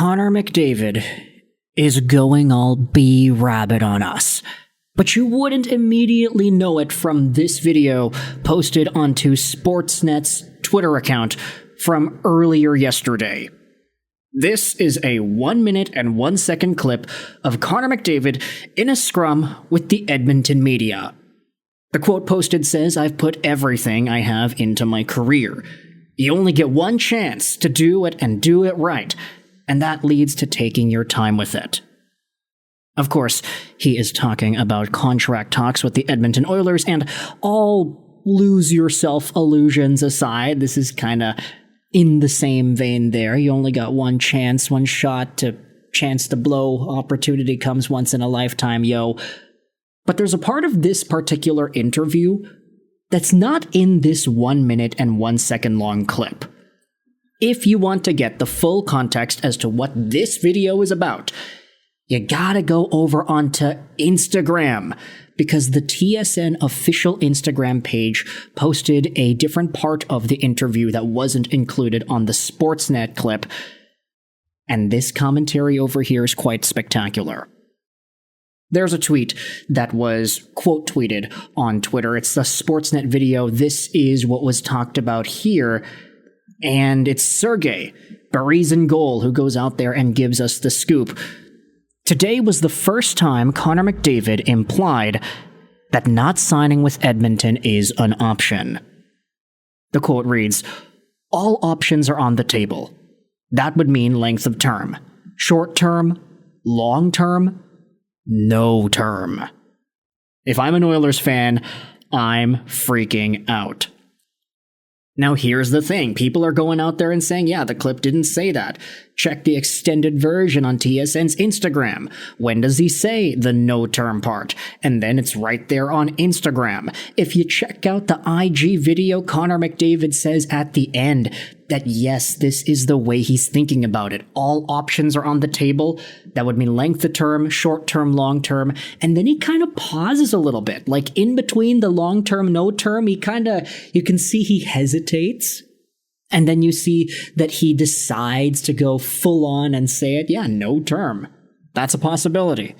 Connor McDavid is going all B-rabbit on us. But you wouldn't immediately know it from this video posted onto Sportsnet's Twitter account from earlier yesterday. This is a 1 minute and 1 second clip of Connor McDavid in a scrum with the Edmonton media. The quote posted says, "I've put everything I have into my career. You only get one chance to do it and do it right, and that leads to taking your time with it." Of course, he is talking about contract talks with the Edmonton Oilers, and all lose yourself illusions aside, this is kind of in the same vein there. You only got one chance, one shot to chance to blow. Opportunity comes once in a lifetime, yo. But there's a part of this particular interview that's not in this 1 minute and 1 second long clip. If you want to get the full context as to what this video is about, you gotta go over onto Instagram, because the TSN official Instagram page posted a different part of the interview that wasn't included on the Sportsnet clip, and this commentary over here is quite spectacular. There's a tweet that was quote tweeted on Twitter. It's the Sportsnet video. This is what was talked about here, and it's Sergei Berezin-Goal who goes out there and gives us the scoop. Today was the first time Connor McDavid implied that not signing with Edmonton is an option. The quote reads, "All options are on the table. That would mean length of term. Short term, long term, no term." If I'm an Oilers fan, I'm freaking out. Now here's the thing, people are going out there and saying, yeah, the clip didn't say that. Check the extended version on TSN's Instagram. When does he say the no-term part? And then it's right there on Instagram. If you check out the IG video, Connor McDavid says at the end that yes, this is the way he's thinking about it. All options are on the table. That would mean length of term, short term, long term. And then he kind of pauses a little bit. Like in between the long term, no term, you can see he hesitates. And then you see that he decides to go full on and say it. Yeah, no term. That's a possibility.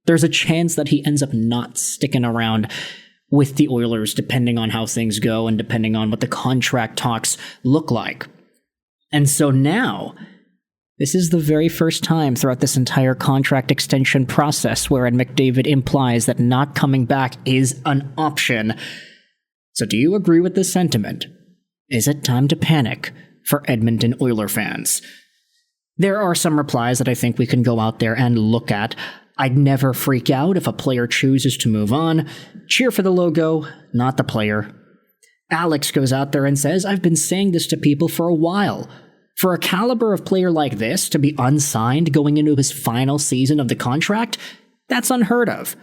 There's a chance that he ends up not sticking around with the Oilers, depending on how things go and depending on what the contract talks look like. And so now, this is the very first time throughout this entire contract extension process wherein McDavid implies that not coming back is an option. So do you agree with this sentiment? Is it time to panic for Edmonton Oiler fans? There are some replies that I think we can go out there and look at. I'd never freak out if a player chooses to move on. Cheer for the logo, not the player. Alex goes out there and says, "I've been saying this to people for a while. For a caliber of player like this to be unsigned going into his final season of the contract, that's unheard of.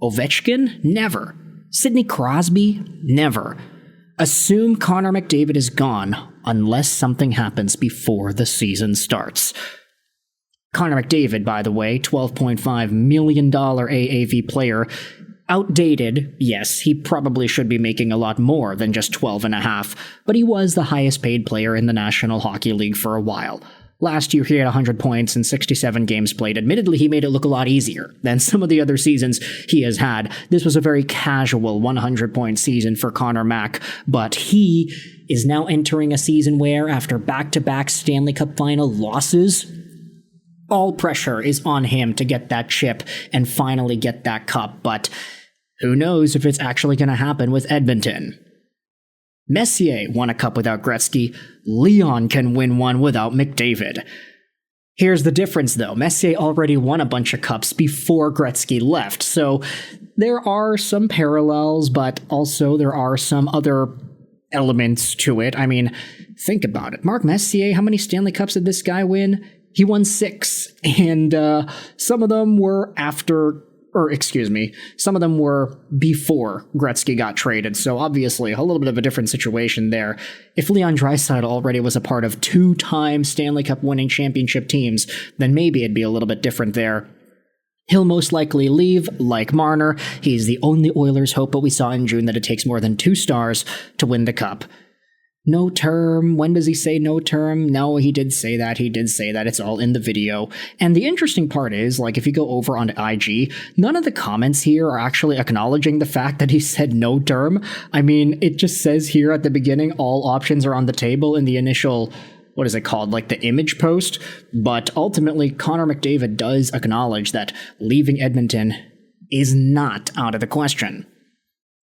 Ovechkin? Never. Sidney Crosby? Never. Assume Connor McDavid is gone unless something happens before the season starts." Connor McDavid, by the way, $12.5 million AAV player. Outdated, yes, he probably should be making a lot more than just 12.5, but he was the highest paid player in the National Hockey League for a while. Last year he had 100 points in 67 games played. Admittedly, he made it look a lot easier than some of the other seasons he has had. This was a very casual 100-point season for Connor Mac, but he is now entering a season where, after back-to-back Stanley Cup final losses, all pressure is on him to get that chip and finally get that cup, but who knows if it's actually going to happen with Edmonton. Messier won a cup without Gretzky. Leon can win one without McDavid. Here's the difference, though. Messier already won a bunch of cups before Gretzky left, so there are some parallels, but also there are some other elements to it. I mean, think about it. Mark Messier, how many Stanley Cups did this guy win? He won 6, and some of them were some of them were before Gretzky got traded, so obviously a little bit of a different situation there. If Leon Draisaitl already was a part of 2-time Stanley Cup winning championship teams, then maybe it'd be a little bit different there. He'll most likely leave, like Marner. He's the only Oilers hope, but we saw in June that it takes more than 2 stars to win the cup. No term. When does he say no term? No, he did say that. It's all in the video. And the interesting part is, like, if you go over onto IG, none of the comments here are actually acknowledging the fact that he said no term. I mean, it just says here at the beginning, all options are on the table in the initial, what is it called, like the image post. But ultimately, Connor McDavid does acknowledge that leaving Edmonton is not out of the question.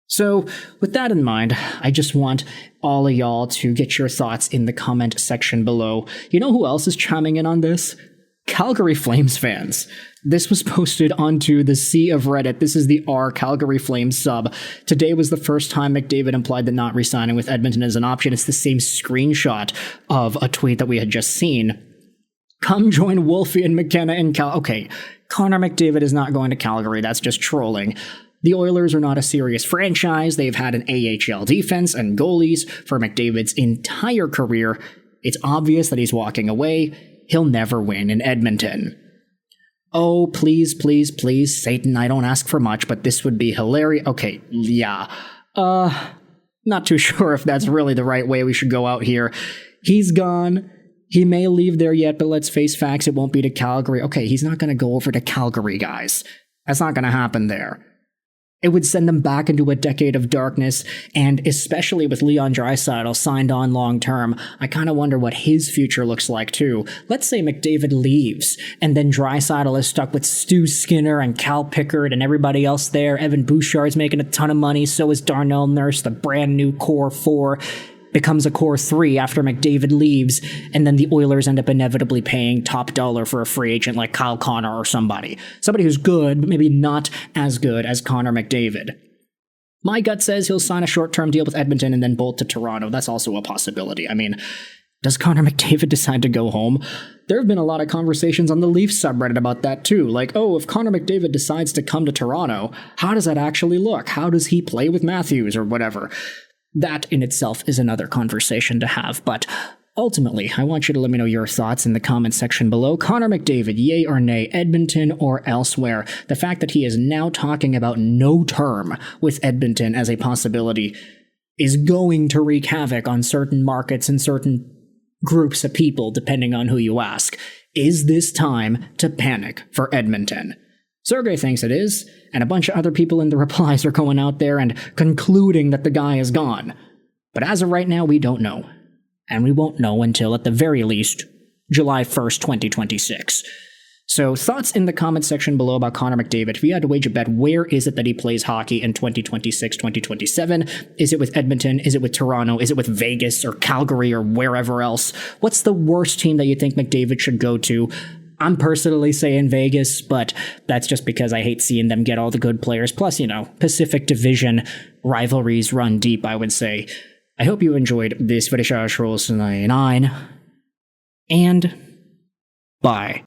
So, with that in mind, I just want all of y'all to get your thoughts in the comment section below. You know who else is chiming in on this? Calgary Flames fans. This was posted onto the Sea of Reddit. This is the R Calgary Flames sub. Today was the first time McDavid implied that not re-signing with Edmonton is an option. It's the same screenshot of a tweet that we had just seen. Come join Wolfie and McKenna in Okay, Connor McDavid is not going to Calgary. That's just trolling. The Oilers are not a serious franchise. They've had an AHL defense and goalies for McDavid's entire career. It's obvious that he's walking away. He'll never win in Edmonton. Oh, please, please, please, Satan, I don't ask for much, but this would be hilarious. Okay, yeah. Not too sure if that's really the right way we should go out here. He's gone. He may leave there yet, but let's face facts, it won't be to Calgary. Okay, he's not going to go over to Calgary, guys. That's not going to happen there. It would send them back into a decade of darkness, and especially with Leon Draisaitl signed on long-term, I kind of wonder what his future looks like, too. Let's say McDavid leaves, and then Draisaitl is stuck with Stu Skinner and Cal Pickard and everybody else there. Evan Bouchard's making a ton of money, so is Darnell Nurse, the brand new Core 4. Becomes a Core 3 after McDavid leaves, and then the Oilers end up inevitably paying top dollar for a free agent like Kyle Connor or somebody. Somebody who's good, but maybe not as good as Connor McDavid. My gut says he'll sign a short-term deal with Edmonton and then bolt to Toronto. That's also a possibility. I mean, does Connor McDavid decide to go home? There have been a lot of conversations on the Leafs subreddit about that too. Like, oh, if Connor McDavid decides to come to Toronto, how does that actually look? How does he play with Matthews or whatever? That in itself is another conversation to have, but ultimately, I want you to let me know your thoughts in the comment section below. Connor McDavid, yay or nay, Edmonton or elsewhere? The fact that he is now talking about no term with Edmonton as a possibility is going to wreak havoc on certain markets and certain groups of people, depending on who you ask. Is this time to panic for Edmonton? Sergey thinks it is, and a bunch of other people in the replies are going out there and concluding that the guy is gone. But as of right now, we don't know. And we won't know until, at the very least, July 1st, 2026. So, thoughts in the comment section below about Connor McDavid. If you had to wage a bet, where is it that he plays hockey in 2026, 2027? Is it with Edmonton? Is it with Toronto? Is it with Vegas or Calgary or wherever else? What's the worst team that you think McDavid should go to? I'm personally saying Vegas, but that's just because I hate seeing them get all the good players. Plus, you know, Pacific Division rivalries run deep, I would say. I hope you enjoyed this video, and bye.